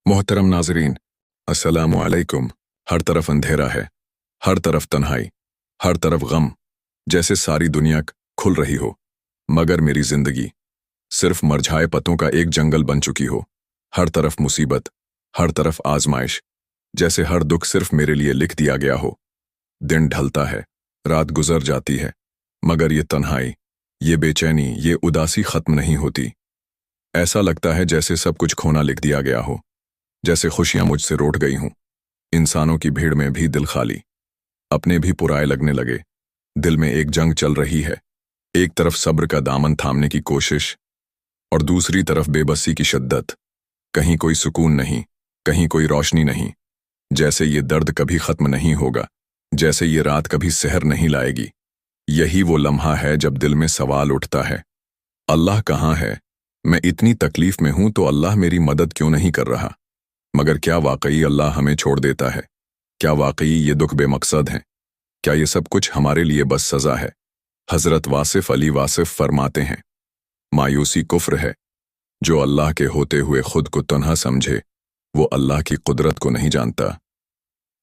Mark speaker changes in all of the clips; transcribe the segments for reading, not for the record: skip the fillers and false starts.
Speaker 1: मोहतरम नाजरीन, अस्सलामु अलैकुम। हर तरफ अंधेरा है, हर तरफ तन्हाई, हर तरफ गम, जैसे सारी दुनिया खुल रही हो। मगर मेरी जिंदगी सिर्फ मरझाए पत्तों का एक जंगल बन चुकी हो। हर तरफ मुसीबत, हर तरफ आजमाइश, जैसे हर दुख सिर्फ मेरे लिए लिख दिया गया हो। दिन ढलता है, रात गुजर जाती है, मगर ये तन्हाई, ये बेचैनी, ये उदासी खत्म नहीं होती। ऐसा लगता है जैसे सब कुछ खोना लिख दिया गया हो, जैसे खुशियां मुझसे रूठ गई हूं। इंसानों की भीड़ में भी दिल खाली, अपने भी पुराए लगने लगे। दिल में एक जंग चल रही है, एक तरफ सब्र का दामन थामने की कोशिश और दूसरी तरफ बेबसी की शिद्दत। कहीं कोई सुकून नहीं, कहीं कोई रोशनी नहीं, जैसे ये दर्द कभी खत्म नहीं होगा, जैसे ये रात कभी सहर नहीं लाएगी। यही वो लम्हा है जब दिल में सवाल उठता है, अल्लाह कहाँ है? मैं इतनी तकलीफ में हूं तो अल्लाह मेरी मदद क्यों नहीं कर रहा? मगर क्या वाकई अल्लाह हमें छोड़ देता है? क्या वाकई ये दुख बेमकसद हैं? क्या ये सब कुछ हमारे लिए बस सजा है? हजरत वासिफ अली वासिफ फरमाते हैं, मायूसी कुफ्र है। जो अल्लाह के होते हुए खुद को तन्हा समझे, वो अल्लाह की कुदरत को नहीं जानता।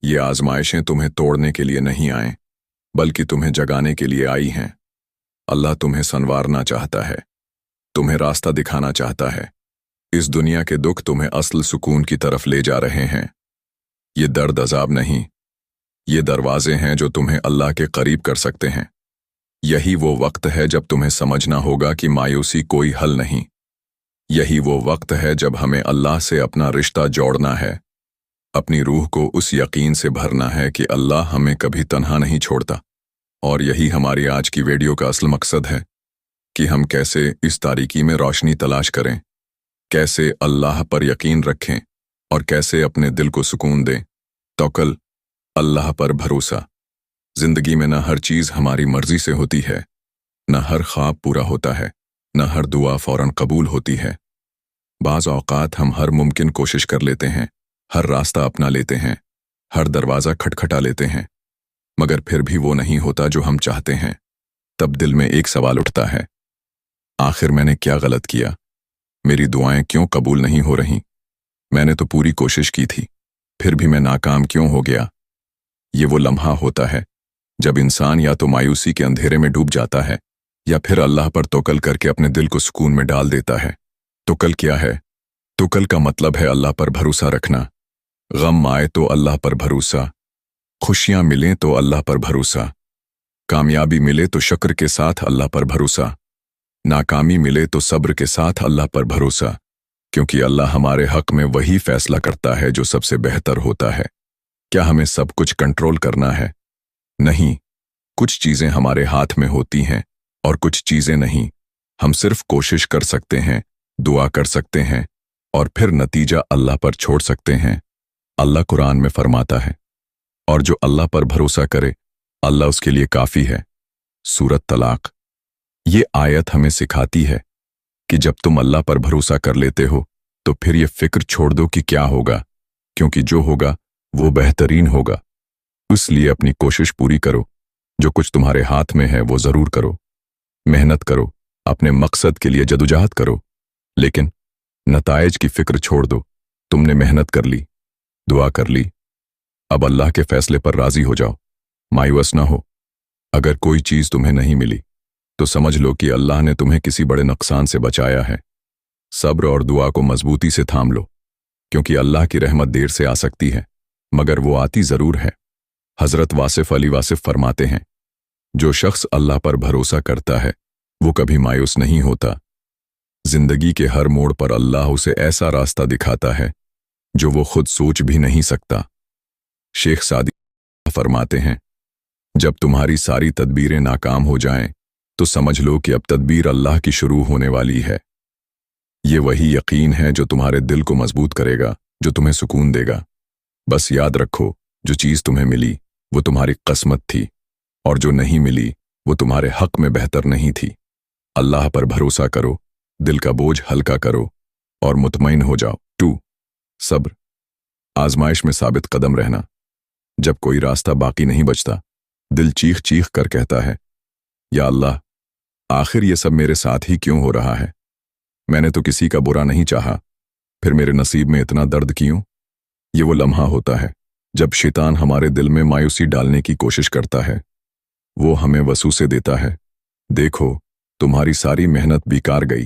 Speaker 1: ये आजमाइशें तुम्हें तोड़ने के लिए नहीं आए, बल्कि तुम्हें जगाने के लिए आई हैं। अल्लाह तुम्हें संवारना चाहता है, तुम्हें रास्ता दिखाना चाहता है। इस दुनिया के दुख तुम्हें असल सुकून की तरफ ले जा रहे हैं। ये दर्द अजाब नहीं, ये दरवाजे हैं जो तुम्हें अल्लाह के करीब कर सकते हैं। यही वो वक्त है जब तुम्हें समझना होगा कि मायूसी कोई हल नहीं। यही वो वक्त है जब हमें अल्लाह से अपना रिश्ता जोड़ना है, अपनी रूह को उस यकीन से भरना है कि अल्लाह हमें कभी तन्हा नहीं छोड़ता। और यही हमारी आज की वीडियो का असल मकसद है कि हम कैसे इस तारीकी में रोशनी तलाश करें, कैसे अल्लाह पर यकीन रखें और कैसे अपने दिल को सुकून दें। तवक्कुल, अल्लाह पर भरोसा। जिंदगी में न हर चीज़ हमारी मर्जी से होती है, न हर ख्वाब पूरा होता है, न हर दुआ फौरन कबूल होती है। बाज़ औक़ात हम हर मुमकिन कोशिश कर लेते हैं, हर रास्ता अपना लेते हैं, हर दरवाज़ा खटखटा लेते हैं, मगर फिर भी वो नहीं होता जो हम चाहते हैं। तब दिल में एक सवाल उठता है, आखिर मैंने क्या गलत किया? मेरी दुआएं क्यों कबूल नहीं हो रहीं? मैंने तो पूरी कोशिश की थी, फिर भी मैं नाकाम क्यों हो गया? ये वो लम्हा होता है जब इंसान या तो मायूसी के अंधेरे में डूब जाता है या फिर अल्लाह पर तवक्कुल करके अपने दिल को सुकून में डाल देता है। तवक्कुल क्या है? तवक्कुल का मतलब है अल्लाह पर भरोसा रखना। गम आए तो अल्लाह पर भरोसा, खुशियां मिलें तो अल्लाह पर भरोसा, कामयाबी मिले तो शुक्र के साथ अल्लाह पर भरोसा, नाकामी मिले तो सब्र के साथ अल्लाह पर भरोसा, क्योंकि अल्लाह हमारे हक में वही फैसला करता है जो सबसे बेहतर होता है। क्या हमें सब कुछ कंट्रोल करना है? नहीं, कुछ चीजें हमारे हाथ में होती हैं और कुछ चीजें नहीं। हम सिर्फ कोशिश कर सकते हैं, दुआ कर सकते हैं और फिर नतीजा अल्लाह पर छोड़ सकते हैं। अल्लाह कुरान में फरमाता है, और जो अल्लाह पर भरोसा करे अल्लाह उसके लिए काफी है। सूरत तलाक। ये आयत हमें सिखाती है कि जब तुम अल्लाह पर भरोसा कर लेते हो तो फिर ये फिक्र छोड़ दो कि क्या होगा, क्योंकि जो होगा वो बेहतरीन होगा। इसलिए अपनी कोशिश पूरी करो, जो कुछ तुम्हारे हाथ में है वो जरूर करो। मेहनत करो, अपने मकसद के लिए जदोजहद करो, लेकिन नताइज की फिक्र छोड़ दो। तुमने मेहनत कर ली, दुआ कर ली, अब अल्लाह के फैसले पर राजी हो जाओ, मायूस ना हो। अगर कोई चीज तुम्हें नहीं मिली तो समझ लो कि अल्लाह ने तुम्हें किसी बड़े नुकसान से बचाया है। सब्र और दुआ को मजबूती से थाम लो, क्योंकि अल्लाह की रहमत देर से आ सकती है, मगर वो आती जरूर है। हजरत वासिफ अली वासिफ फरमाते हैं, जो शख्स अल्लाह पर भरोसा करता है वो कभी मायूस नहीं होता। जिंदगी के हर मोड़ पर अल्लाह उसे ऐसा रास्ता दिखाता है जो वो खुद सोच भी नहीं सकता। शेख सादी फरमाते हैं, जब तुम्हारी सारी तदबीरें नाकाम हो जाएं तो समझ लो कि अब तदबीर अल्लाह की शुरू होने वाली है। ये वही यकीन है जो तुम्हारे दिल को मजबूत करेगा, जो तुम्हें सुकून देगा। बस याद रखो, जो चीज तुम्हें मिली वो तुम्हारी किस्मत थी, और जो नहीं मिली वो तुम्हारे हक में बेहतर नहीं थी। अल्लाह पर भरोसा करो, दिल का बोझ हल्का करो और मुतमईन हो जाओ। 2. सब्र। आजमाइश में साबित कदम रहना। जब कोई रास्ता बाकी नहीं बचता, दिल चीख चीख कर कहता है, या अल्लाह, आखिर ये सब मेरे साथ ही क्यों हो रहा है? मैंने तो किसी का बुरा नहीं चाहा, फिर मेरे नसीब में इतना दर्द क्यों? ये वो लम्हा होता है जब शैतान हमारे दिल में मायूसी डालने की कोशिश करता है। वो हमें वसूसे देता है, देखो तुम्हारी सारी मेहनत बेकार गई,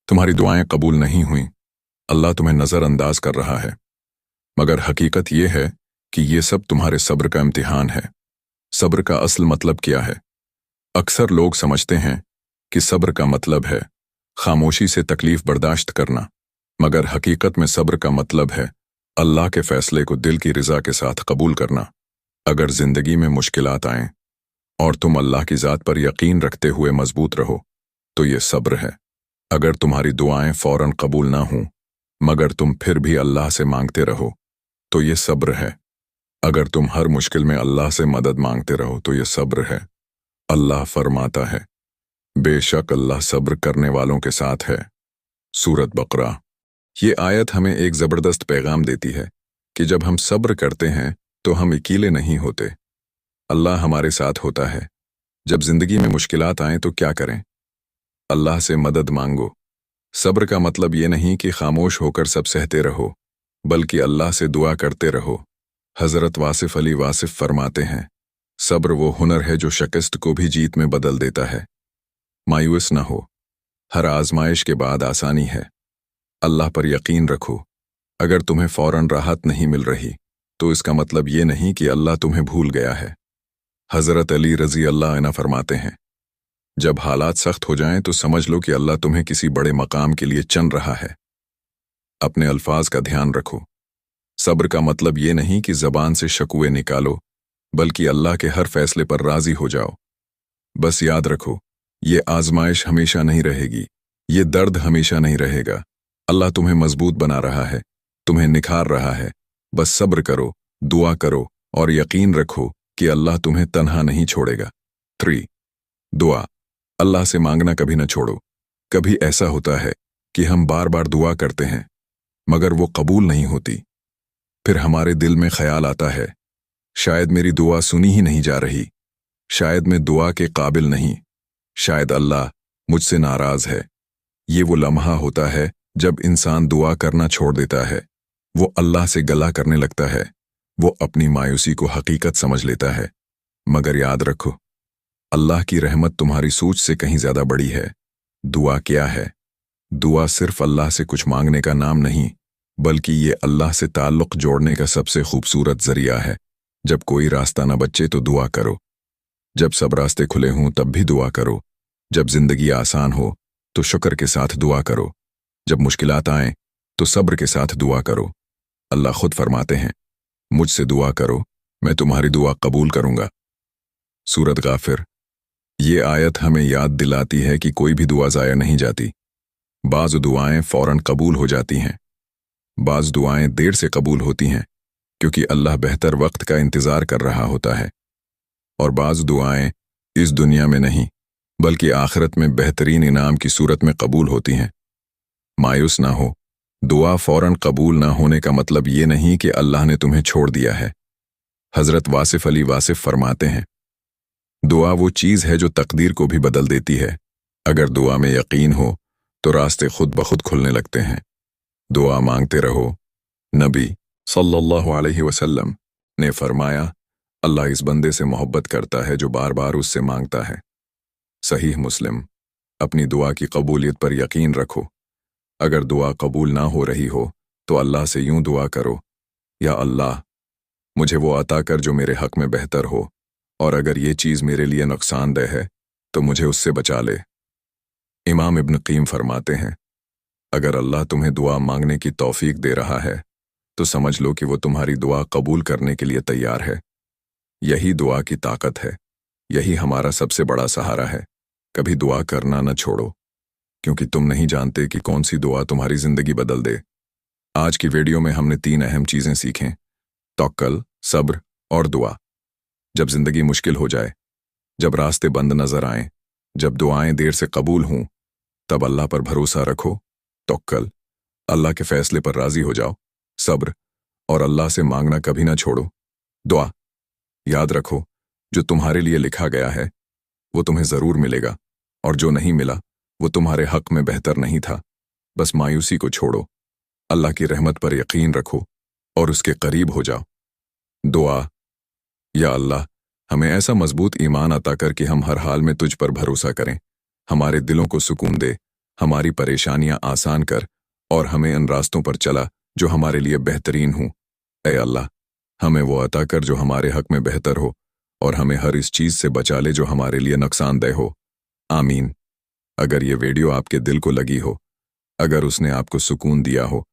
Speaker 1: तुम्हारी दुआएं कबूल नहीं हुई, अल्लाह तुम्हें नज़रअंदाज कर रहा है। मगर हकीकत ये है कि ये सब तुम्हारे सब्र का इम्तिहान है। सब्र का असल मतलब क्या है? अक्सर लोग समझते हैं कि सब्र का मतलब है खामोशी से तकलीफ बर्दाश्त करना, मगर हकीकत में सब्र का मतलब है अल्लाह के फैसले को दिल की रज़ा के साथ कबूल करना। अगर जिंदगी में मुश्किलात आएं और तुम अल्लाह की ज़ात पर यकीन रखते हुए मजबूत रहो तो ये सब्र है। अगर तुम्हारी दुआएं फौरन कबूल ना हों मगर तुम फिर भी अल्लाह से मांगते रहो तो ये सब्र है। अगर तुम हर मुश्किल में अल्लाह से मदद मांगते रहो तो ये सब्र है। अल्लाह फरमाता है, बेशक अल्लाह सब्र करने वालों के साथ है। सूरत बकरा। ये आयत हमें एक ज़बरदस्त पैगाम देती है कि जब हम सब्र करते हैं तो हम अकेले नहीं होते, अल्लाह हमारे साथ होता है। जब जिंदगी में मुश्किलात आएं तो क्या करें? अल्लाह से मदद मांगो। सब्र का मतलब ये नहीं कि खामोश होकर सब सहते रहो, बल्कि अल्लाह से दुआ करते रहो। हज़रत वासिफ अली वासिफ फरमाते हैं, सब्र वो हुनर है जो शिकस्त को भी जीत में बदल देता है। मायूस न हो, हर आजमाइश के बाद आसानी है। अल्लाह पर यकीन रखो। अगर तुम्हें फौरन राहत नहीं मिल रही तो इसका मतलब ये नहीं कि अल्लाह तुम्हें भूल गया है। हज़रत अली रज़ी अल्लाह अन्हु फरमाते हैं, जब हालात सख्त हो जाएं तो समझ लो कि अल्लाह तुम्हें किसी बड़े मकाम के लिए चुन रहा है। अपने अल्फाज का ध्यान रखो। सब्र का मतलब ये नहीं कि ज़बान से शकुए निकालो, बल्कि अल्लाह के हर फैसले पर राज़ी हो जाओ। बस याद रखो, ये आजमाइश हमेशा नहीं रहेगी, ये दर्द हमेशा नहीं रहेगा। अल्लाह तुम्हें मजबूत बना रहा है, तुम्हें निखार रहा है। बस सब्र करो, दुआ करो और यकीन रखो कि अल्लाह तुम्हें तन्हा नहीं छोड़ेगा। 3. दुआ। अल्लाह से मांगना कभी न छोड़ो। कभी ऐसा होता है कि हम बार बार दुआ करते हैं मगर वो कबूल नहीं होती। फिर हमारे दिल में ख्याल आता है, शायद मेरी दुआ सुनी ही नहीं जा रही, शायद मैं दुआ के काबिल नहीं, शायद अल्लाह मुझसे नाराज है। ये वो लम्हा होता है जब इंसान दुआ करना छोड़ देता है। वो अल्लाह से गला करने लगता है, वो अपनी मायूसी को हकीकत समझ लेता है। मगर याद रखो, अल्लाह की रहमत तुम्हारी सोच से कहीं ज्यादा बड़ी है। दुआ क्या है? दुआ सिर्फ अल्लाह से कुछ मांगने का नाम नहीं, बल्कि ये अल्लाह से ताल्लुक़ जोड़ने का सबसे खूबसूरत जरिया है। जब कोई रास्ता न बचे तो दुआ करो, जब सब रास्ते खुले हों तब भी दुआ करो, जब जिंदगी आसान हो तो शुक्र के साथ दुआ करो, जब मुश्किलात आएं तो सब्र के साथ दुआ करो। अल्लाह खुद फरमाते हैं, मुझसे दुआ करो, मैं तुम्हारी दुआ कबूल करूंगा। सूरत गाफिर। ये आयत हमें याद दिलाती है कि कोई भी दुआ ज़ाया नहीं जाती। बाज़ दुआएं फौरन कबूल हो जाती हैं, बाज़ दुआएं देर से कबूल होती हैं क्योंकि अल्लाह बेहतर वक्त का इंतज़ार कर रहा होता है, और बाज़ दुआएं इस दुनिया में नहीं बल्कि आखिरत में बेहतरीन इनाम की सूरत में कबूल होती हैं। मायूस ना हो। दुआ फौरन कबूल ना होने का मतलब ये नहीं कि अल्लाह ने तुम्हें छोड़ दिया है। हज़रत वासिफ अली वासिफ फरमाते हैं, दुआ वो चीज़ है जो तकदीर को भी बदल देती है। अगर दुआ में यकीन हो तो रास्ते खुद ब खुद खुलने लगते हैं। दुआ मांगते रहो। नबी सल्लल्लाहु अलैहि वसल्लम ने फरमाया, अल्लाह इस बंदे से मोहब्बत करता है जो बार बार उससे मांगता है। सहीह मुस्लिम। अपनी दुआ की कबूलियत पर यकीन रखो। अगर दुआ कबूल ना हो रही हो तो अल्लाह से यूं दुआ करो, या अल्लाह मुझे वो अता कर जो मेरे हक में बेहतर हो, और अगर ये चीज़ मेरे लिए नुकसानदेह है तो मुझे उससे बचा ले। इमाम इब्न क़ीम फरमाते हैं, अगर अल्लाह तुम्हें दुआ मांगने की तौफीक दे रहा है तो समझ लो कि वो तुम्हारी दुआ कबूल करने के लिए तैयार है। यही दुआ की ताकत है, यही हमारा सबसे बड़ा सहारा है। कभी दुआ करना न छोड़ो, क्योंकि तुम नहीं जानते कि कौन सी दुआ तुम्हारी जिंदगी बदल दे। आज की वीडियो में हमने 3 अहम चीजें सीखें: तवक्कुल, सब्र और दुआ। जब जिंदगी मुश्किल हो जाए, जब रास्ते बंद नजर आएं, जब दुआएं देर से कबूल हों, तब अल्लाह पर भरोसा रखो। तवक्कुल, अल्लाह के फैसले पर राजी हो जाओ। सब्र, और अल्लाह से मांगना कभी ना छोड़ो। दुआ, याद रखो, जो तुम्हारे लिए लिखा गया है वो तुम्हें जरूर मिलेगा, और जो नहीं मिला वो तुम्हारे हक में बेहतर नहीं था। बस मायूसी को छोड़ो अल्लाह की रहमत पर यकीन रखो और उसके करीब हो जाओ। दुआ, या अल्लाह, हमें ऐसा मजबूत ईमान अता कर कि हम हर हाल में तुझ पर भरोसा करें। हमारे दिलों को सुकून दे, हमारी परेशानियां आसान कर और हमें उन रास्तों पर चला जो हमारे लिए बेहतरीन हों। ऐ अल्लाह, हमें वो अता कर जो हमारे हक में बेहतर हो और हमें हर इस चीज़ से बचा ले जो हमारे लिए नुकसानदेह हो। आमीन। अगर ये वीडियो आपके दिल को लगी हो, अगर उसने आपको सुकून दिया हो,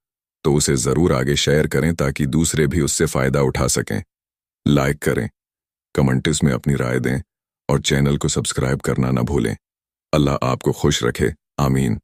Speaker 1: तो उसे ज़रूर आगे शेयर करें ताकि दूसरे भी उससे फ़ायदा उठा सकें। लाइक करें, कमेंट्स में अपनी राय दें और चैनल को सब्सक्राइब करना न भूलें। अल्लाह आपको खुश रखे। आमीन।